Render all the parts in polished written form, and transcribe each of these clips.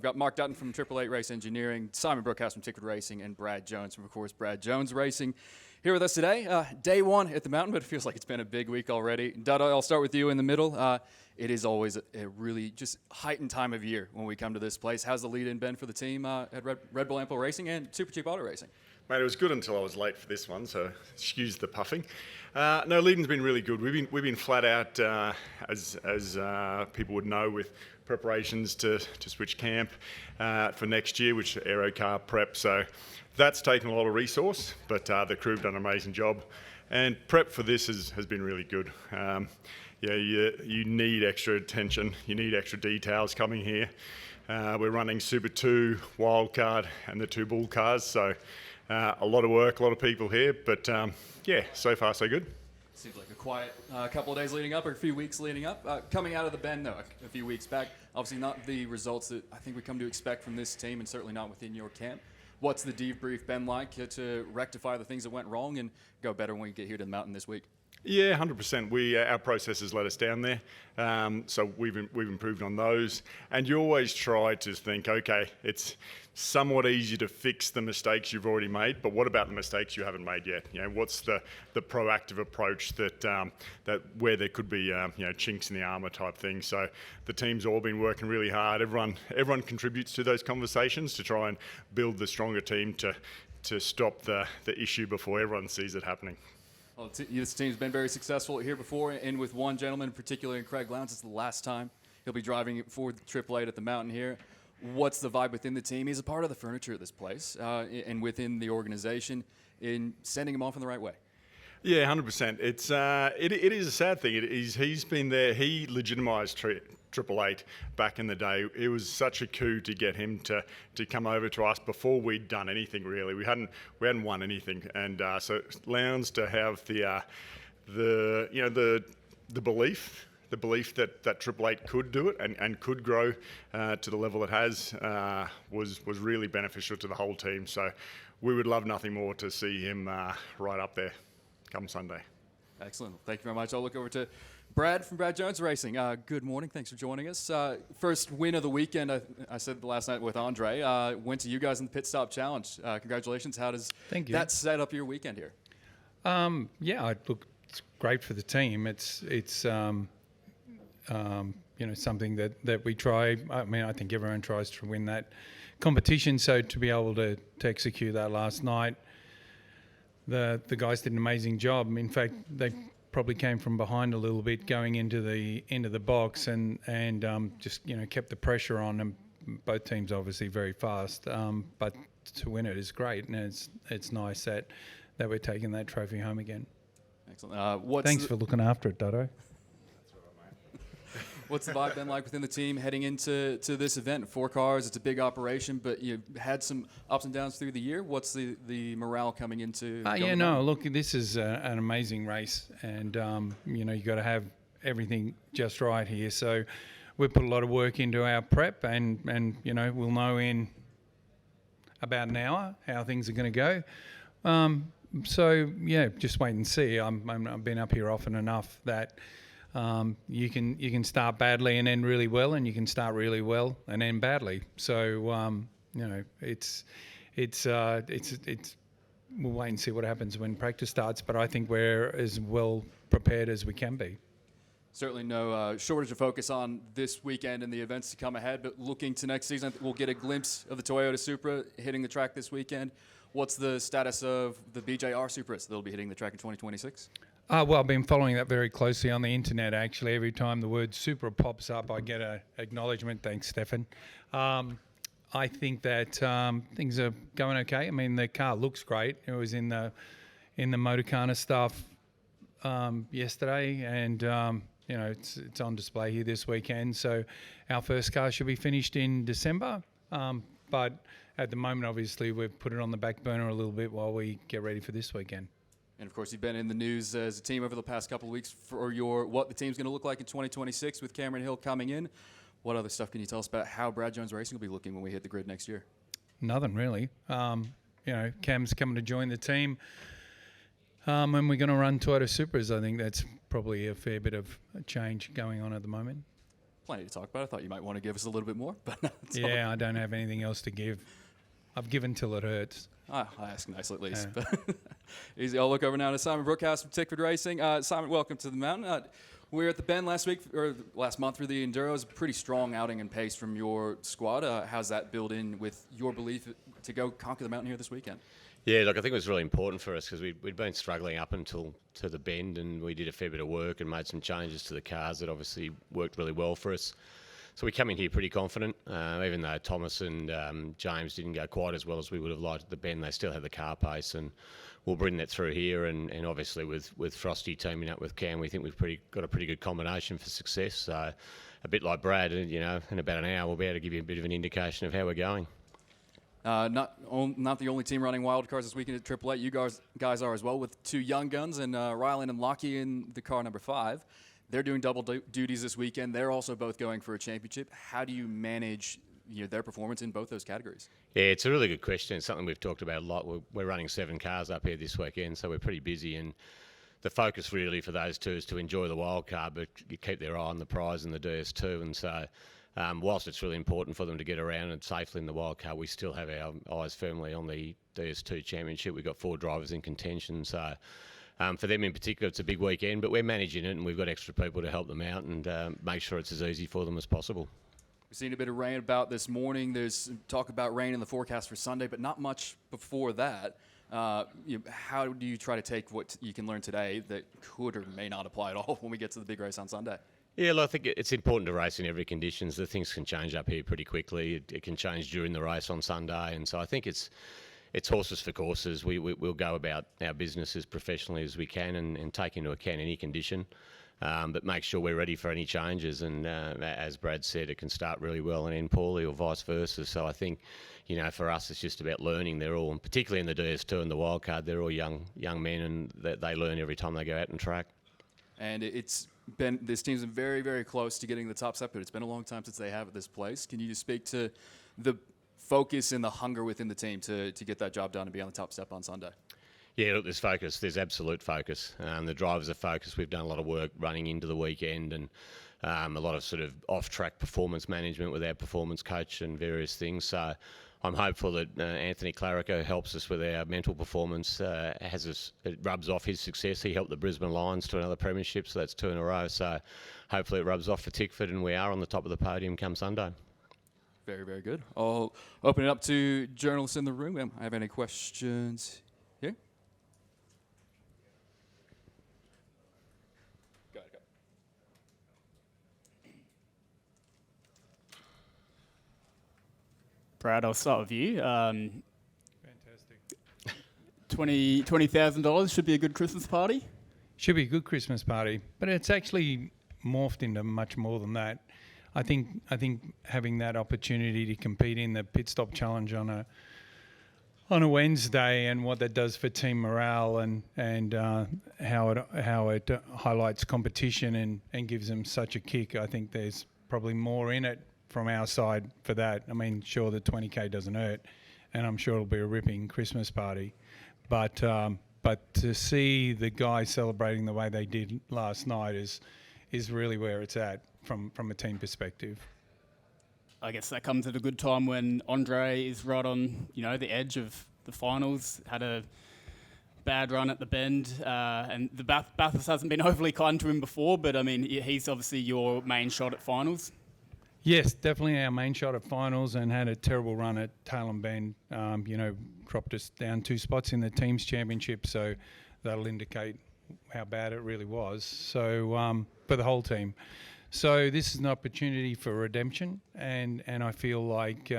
got Mark Dutton from Triple Eight Race Engineering, Simon Brookhouse from Tickford Racing, and Brad Jones from, of course, Brad Jones Racing here with us today. Day one at the mountain, but it feels like it's been a big week already. Dutton, I'll start with you in the middle. It is always a really just heightened time of year when we come to this place. How's the lead-in been for the team at Red Bull Ample Racing and Super Cheap Auto Racing? Mate, it was good until I was late for this one, so excuse the puffing. No, leading's been really good. We've been flat out, as people would know, with preparations to switch camp for next year, which is aero car prep. So that's taken a lot of resource, but the crew have done an amazing job. And prep for this has been really good. You need extra attention. You need extra details coming here. We're running Super 2, Wildcard, and the 2 Bull cars, so a lot of work, a lot of people here, but so far so good. Seems like a quiet couple of days leading up, or a few weeks leading up. Coming out of the bend, though, a few weeks back, obviously not the results that I think we come to expect from this team, and certainly not within your camp. What's the debrief been like to rectify the things that went wrong and go better when we get here to the mountain this week? Yeah, 100%. Our processes let us down there, so we've improved on those. And you always try to think, okay, it's somewhat easy to fix the mistakes you've already made, but what about the mistakes you haven't made yet? What's the proactive approach that where there could be chinks in the armour type thing? So the team's all been working really hard. Everyone contributes to those conversations to try and build the stronger team to stop the issue before everyone sees it happening. Well, this team's been very successful here before, and with one gentleman in particular, in Craig Lowndes, it's the last time he'll be driving for the Triple Eight at the mountain here. What's the vibe within the team? He's a part of the furniture at this place and within the organization in sending him off in the right way. Yeah, 100%. It is a sad thing. He's been there. He legitimised Triple Eight back in the day. It was such a coup to get him to come over to us before we'd done anything really. We hadn't won anything, and so Lowndes to have the belief. The belief that Triple Eight could do it and could grow to the level it has was really beneficial to the whole team. So we would love nothing more to see him right up there come Sunday. Excellent. Thank you very much. I'll look over to Brad from Brad Jones Racing. Good morning. Thanks for joining us. First win of the weekend, I said last night with Andre, went to you guys in the Pit Stop Challenge. Congratulations. How does that set up your weekend here? It's great for the team. It's something that we try. I mean, I think everyone tries to win that competition. So to be able to execute that last night, the guys did an amazing job. In fact, they probably came from behind a little bit going into the box and just kept the pressure on them. Both teams obviously very fast, but to win it is great, and it's nice that we're taking that trophy home again. Excellent. Thanks for looking after it, Dutto. What's the vibe been like within the team heading into this event? 4 cars, it's a big operation, but you had some ups and downs through the year. What's the morale coming into? Look, this is an amazing race, and you got to have everything just right here. So we put a lot of work into our prep, and we'll know in about an hour how things are going to go. Just wait and see. I've been up here often enough that. You can start badly and end really well, and you can start really well and end badly. So it's we'll wait and see what happens when practice starts. But I think we're as well prepared as we can be. Certainly no shortage of focus on this weekend and the events to come ahead. But looking to next season, we'll get a glimpse of the Toyota Supra hitting the track this weekend. What's the status of the BJR Supras that'll be hitting the track in 2026? I've been following that very closely on the internet, actually. Every time the word Supra pops up, I get an acknowledgement. Thanks, Stefan. I think that things are going okay. I mean, the car looks great. It was in the Motorcana stuff yesterday, and it's on display here this weekend. So our first car should be finished in December. But at the moment, obviously, we've put it on the back burner a little bit while we get ready for this weekend. And, of course, you've been in the news as a team over the past couple of weeks for what the team's going to look like in 2026 with Cameron Hill coming in. What other stuff can you tell us about how Brad Jones Racing will be looking when we hit the grid next year? Nothing really. Cam's coming to join the team. And we're going to run Toyota Supras. I think that's probably a fair bit of change going on at the moment. plenty to talk about. I thought you might want to give us a little bit more, but yeah, I don't have anything else to give. I've given till it hurts. I ask nicely at least. Yeah. Easy. I'll look over now to Simon Brookhouse from Tickford Racing. Simon, welcome to the mountain. We were at the Bend last month for the Enduro. It was a pretty strong outing and pace from your squad. How's that build in with your belief to go conquer the mountain here this weekend? Yeah, look, I think it was really important for us because we'd been struggling up until to the Bend, and we did a fair bit of work and made some changes to the cars that obviously worked really well for us. So we come in here pretty confident, even though Thomas and James didn't go quite as well as we would have liked at the Bend. They still had the car pace, and we'll bring that through here. And obviously with Frosty teaming up with Cam, we think we've got a pretty good combination for success. So a bit like Brad, in about an hour, we'll be able to give you a bit of an indication of how we're going. Not the only team running wildcards this weekend at Triple Eight. You guys are as well, with two young guns and Ryland and Lockie in the car number 5. They're doing double duties this weekend. They're also both going for a championship. How do you manage their performance in both those categories? Yeah, it's a really good question. It's something we've talked about a lot. We're running 7 cars up here this weekend, so we're pretty busy. And the focus really for those two is to enjoy the wild card, but you keep their eye on the prize and the DS2. And so whilst it's really important for them to get around and safely in the wild card, we still have our eyes firmly on the DS2 championship. We've got 4 drivers in contention, so for them in particular, it's a big weekend, but we're managing it, and we've got extra people to help them out and make sure it's as easy for them as possible. We've seen a bit of rain about this morning. There's talk about rain in the forecast for Sunday, but not much before that. How do you try to take what you can learn today that could or may not apply at all when we get to the big race on Sunday? Yeah, look, I think it's important to race in every conditions. The things can change up here pretty quickly. It can change during the race on Sunday, and so I think it's horses for courses. We'll go about our business as professionally as we can and take into account any condition, but make sure we're ready for any changes. And as Brad said, it can start really well and end poorly, or vice versa. So I think, for us, it's just about learning. They're all, particularly in the DS2 and the wildcard, they're all young men, and they learn every time they go out and track. And this team's been very, very close to getting the top step, but it's been a long time since they have at this place. Can you just speak to the focus and the hunger within the team to get that job done and be on the top step on Sunday? Yeah, look, there's focus. There's absolute focus. The drivers are focused. We've done a lot of work running into the weekend, and a lot of sort of off-track performance management with our performance coach and various things. So I'm hopeful that Anthony Clarico helps us with our mental performance. It rubs off his success. He helped the Brisbane Lions to another premiership, so that's 2 in a row. So hopefully it rubs off for Tickford, and we are on the top of the podium come Sunday. Very, very good. I'll open it up to journalists in the room. I have any questions here? Go. Brad, I'll start with you. Fantastic. $20,000 should be a good Christmas party. Should be a good Christmas party, but it's actually morphed into much more than that. I think having that opportunity to compete in the pit stop challenge on a Wednesday, and what that does for team morale, and how it highlights competition and gives them such a kick. I think there's probably more in it from our side for that. I mean, sure, the 20K doesn't hurt, and I'm sure it'll be a ripping Christmas party, but to see the guys celebrating the way they did last night is really where it's at from a team perspective. I guess that comes at a good time when Andre is right on, the edge of the finals. Had a bad run at the Bend, and the Bathurst hasn't been overly kind to him before, but I mean, he's obviously your main shot at finals. Yes, definitely our main shot at finals, and had a terrible run at Tailem Bend. Dropped us down 2 spots in the teams championship, so that'll indicate how bad it really was. So for the whole team. So this is an opportunity for redemption, and I feel like,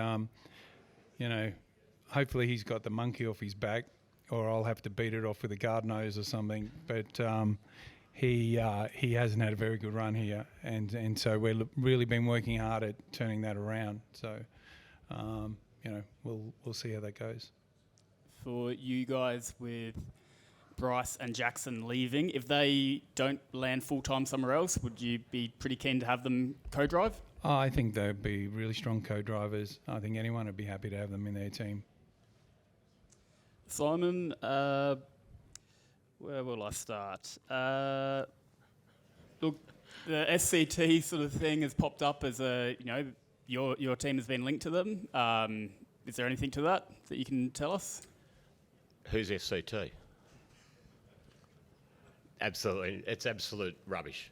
hopefully he's got the monkey off his back, or I'll have to beat it off with a guard nose or something. But he hasn't had a very good run here, and so we've really been working hard at turning that around. So we'll see how that goes. For you guys, with Bryce and Jackson leaving, if they don't land full-time somewhere else, would you be pretty keen to have them co-drive? I think they'd be really strong co-drivers. I think anyone would be happy to have them in their team. Simon, where will I start? Look, The SCT sort of thing has popped up as your team has been linked to them. Is there anything to that you can tell us? Who's SCT? Absolutely, it's absolute rubbish.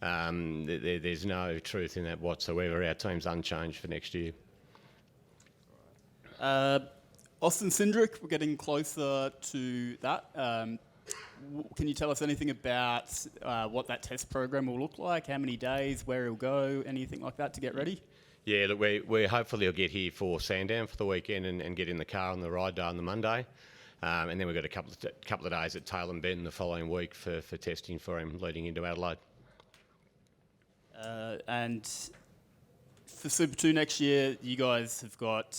There's no truth in that whatsoever. Our team's unchanged for next year. Austin Cindric, we're getting closer to that. Can you tell us anything about what that test program will look like? How many days, where he'll go, anything like that to get ready? Yeah, look, we hopefully will get here for Sandown for the weekend and get in the car on the ride day on the Monday. And then we've got a couple of days at Tailem Bend the following week for testing for him leading into Adelaide. And for Super 2 next year, you guys have got,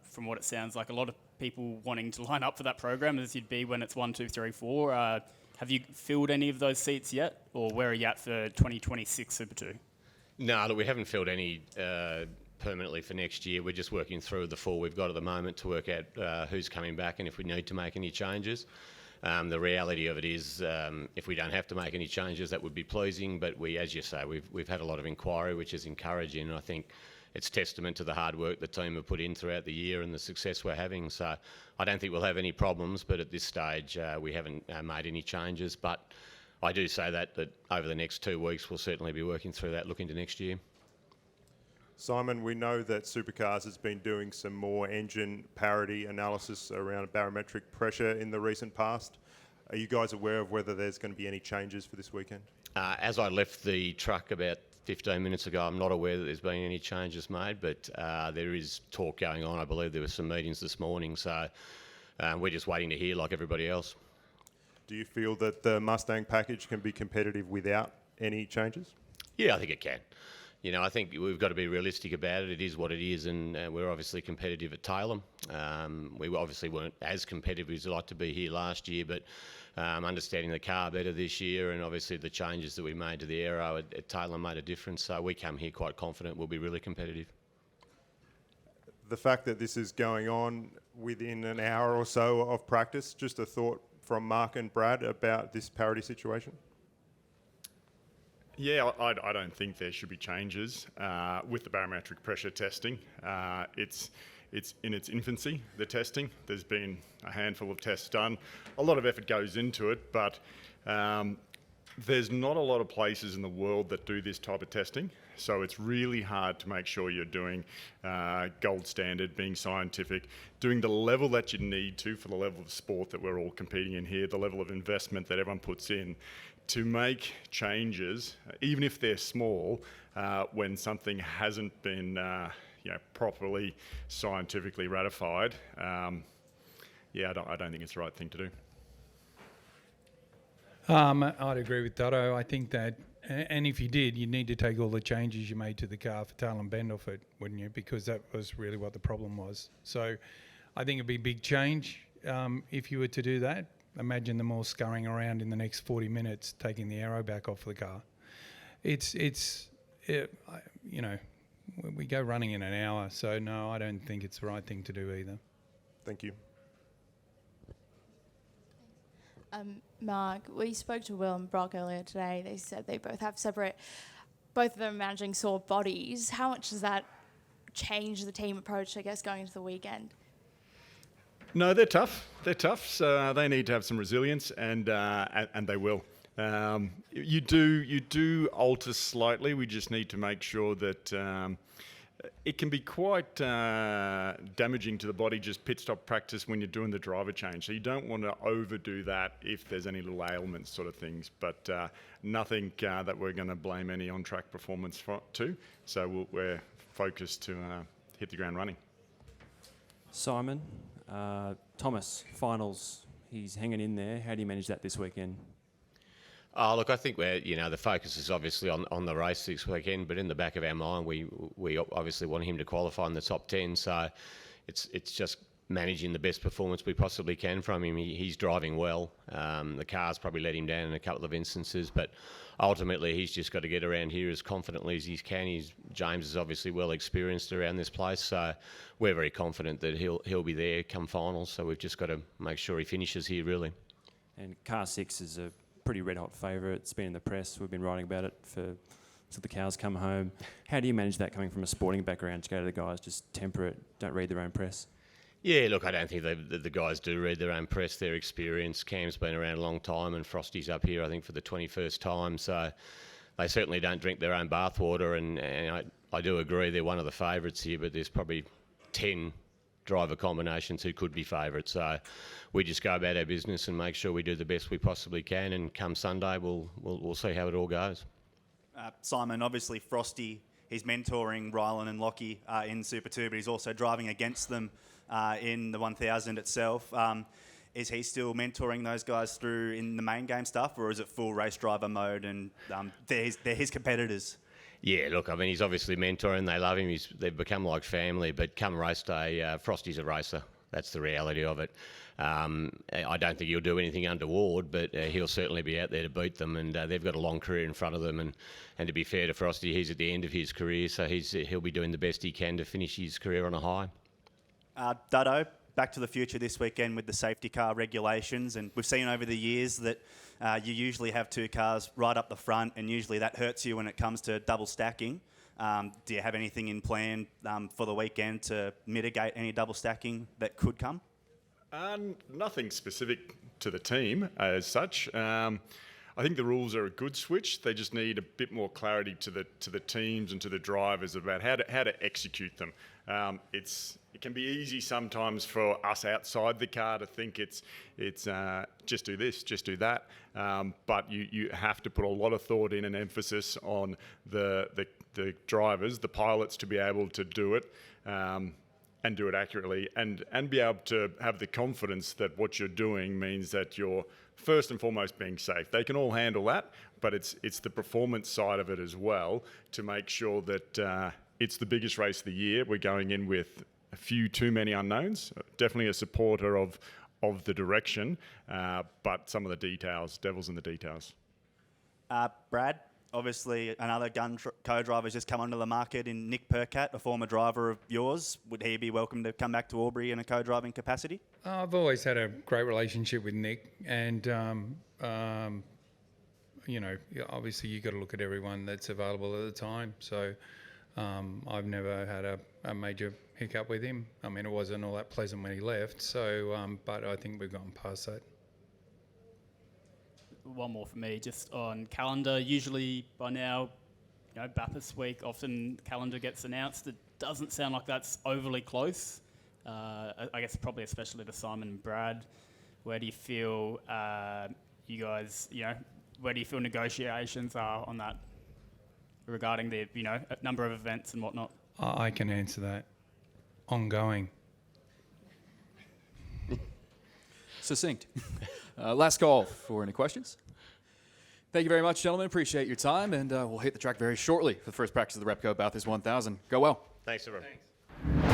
from what it sounds like, a lot of people wanting to line up for that program, as you'd be when it's 1, 2, 3, 4. Have you filled any of those seats yet, or where are you at for 2026 Super 2? No, look, we haven't filled any permanently for next year. We're just working through the 4 we've got at the moment to work out who's coming back and if we need to make any changes. The reality of it is, if we don't have to make any changes, that would be pleasing. But as you say, we've had a lot of inquiry, which is encouraging. And I think it's testament to the hard work the team have put in throughout the year and the success we're having. So I don't think we'll have any problems. But at this stage, we haven't made any changes. But I do say that over the next 2 weeks, we'll certainly be working through that, look into next year. Simon, we know that Supercars has been doing some more engine parity analysis around barometric pressure in the recent past. Are you guys aware of whether there's going to be any changes for this weekend? As I left the truck about 15 minutes ago, I'm not aware that there's been any changes made, but there is talk going on. I believe there were some meetings this morning, so we're just waiting to hear like everybody else. Do you feel that the Mustang package can be competitive without any changes? Yeah, I think it can. You know, I think we've got to be realistic about it. It is what it is, and we're obviously competitive at Tailem. We obviously weren't as competitive as we'd like to be here last year, but understanding the car better this year, and obviously the changes that we made to the aero at Tailem made a difference. So we come here quite confident we'll be really competitive. The fact that this is going on within an hour or so of practice, just a thought from Mark and Brad about this parity situation? Yeah, I don't think there should be changes with the barometric pressure testing. It's in its infancy, the testing. There's been a handful of tests done. A lot of effort goes into it, but there's not a lot of places in the world that do this type of testing. So it's really hard to make sure you're doing gold standard, being scientific, doing the level that you need to for the level of sport that we're all competing in here, the level of investment that everyone puts in. To make changes, even if they're small, when something hasn't been properly scientifically ratified, I don't think it's the right thing to do. I'd agree with Dutto. I think that, and if you did, you'd need to take all the changes you made to the car for Tailem Bend off it, wouldn't you? Because that was really what the problem was. So I think it'd be a big change if you were to do that. Imagine them all scurrying around in the next 40 minutes, taking the aero back off the car. We go running in an hour, so no, I don't think it's the right thing to do either. Thank you. Mark, we spoke to Will and Brock earlier today. They said they both have both of them managing sore bodies. How much does that change the team approach, I guess, going into the weekend? No, they're tough. They're tough. So they need to have some resilience, and they will. You do alter slightly. We just need to make sure that it can be quite damaging to the body, just pit stop practice when you're doing the driver change. So you don't want to overdo that if there's any little ailments sort of things. But nothing that we're going to blame any on-track performance to. So we're focused to hit the ground running. Simon, Thomas, finals, he's hanging in there. How do you manage that this weekend? Oh, look, I think the focus is obviously on the race this weekend, but in the back of our mind, we obviously want him to qualify in the top 10. So it's just managing the best performance we possibly can from him. He's driving well. The car's probably let him down in a couple of instances, but ultimately he's just got to get around here as confidently as he can. James is obviously well experienced around this place, so we're very confident that he'll be there come finals. So we've just got to make sure he finishes here, really. And car 6 is a pretty red-hot favourite. It's been in the press. We've been writing about it till the cows come home. How do you manage that coming from a sporting background? To go to the guys, just temper it, don't read their own press? Yeah, look, I don't think the guys do read their own press. Their experience. Cam's been around a long time, and Frosty's up here, I think, for the 21st time. So they certainly don't drink their own bathwater. And I do agree they're one of the favourites here, but there's probably 10 driver combinations who could be favourites. So we just go about our business and make sure we do the best we possibly can. And come Sunday, we'll see how it all goes. Simon, obviously Frosty, he's mentoring Rylan and Lockie in Super 2, but he's also driving against them in the 1000 itself. Is he still mentoring those guys through in the main game stuff, or is it full race driver mode and they're his competitors? Yeah, look, I mean, he's obviously mentoring. They love him. They've become like family. But come race day, Frosty's a racer. That's the reality of it. I don't think he'll do anything untoward, but he'll certainly be out there to beat them. And they've got a long career in front of them. And to be fair to Frosty, he's at the end of his career, so he'll be doing the best he can to finish his career on a high. Dutto, Back to the Future this weekend with the safety car regulations, and we've seen over the years that you usually have two cars right up the front, and usually that hurts you when it comes to double stacking. Do you have anything in plan for the weekend to mitigate any double stacking that could come? Nothing specific to the team as such. I think the rules are a good switch. They just need a bit more clarity to the teams and to the drivers about how to execute them. It can be easy sometimes for us outside the car to think it's just do this, just do that. But you have to put a lot of thought in and emphasis on the drivers, the pilots, to be able to do it. And do it accurately, and be able to have the confidence that what you're doing means that you're first and foremost being safe. They can all handle that, but it's the performance side of it as well, to make sure that it's the biggest race of the year. We're going in with a few too many unknowns. Definitely a supporter of the direction, but some of the details, devil's in the details. Brad, obviously another gun co-driver has just come onto the market in Nick Percat, a former driver of yours. Would he be welcome to come back to Albury in a co-driving capacity? I've always had a great relationship with Nick, and obviously you've got to look at everyone that's available at the time. So I've never had a major hiccup with him. I mean, it wasn't all that pleasant when he left. So, but I think we've gotten past that. One more for me, just on calendar. Usually by now, Bathurst week, often calendar gets announced. It doesn't sound like that's overly close. I guess probably especially to Simon and Brad. Where do you feel you guys, where do you feel negotiations are on that regarding the, number of events and whatnot? I can answer that. Ongoing. Succinct. Last call for any questions. Thank you very much, gentlemen. Appreciate your time, and we'll hit the track very shortly for the first practice of the Repco Bathurst 1000. Go well. Thanks, everyone. Thanks.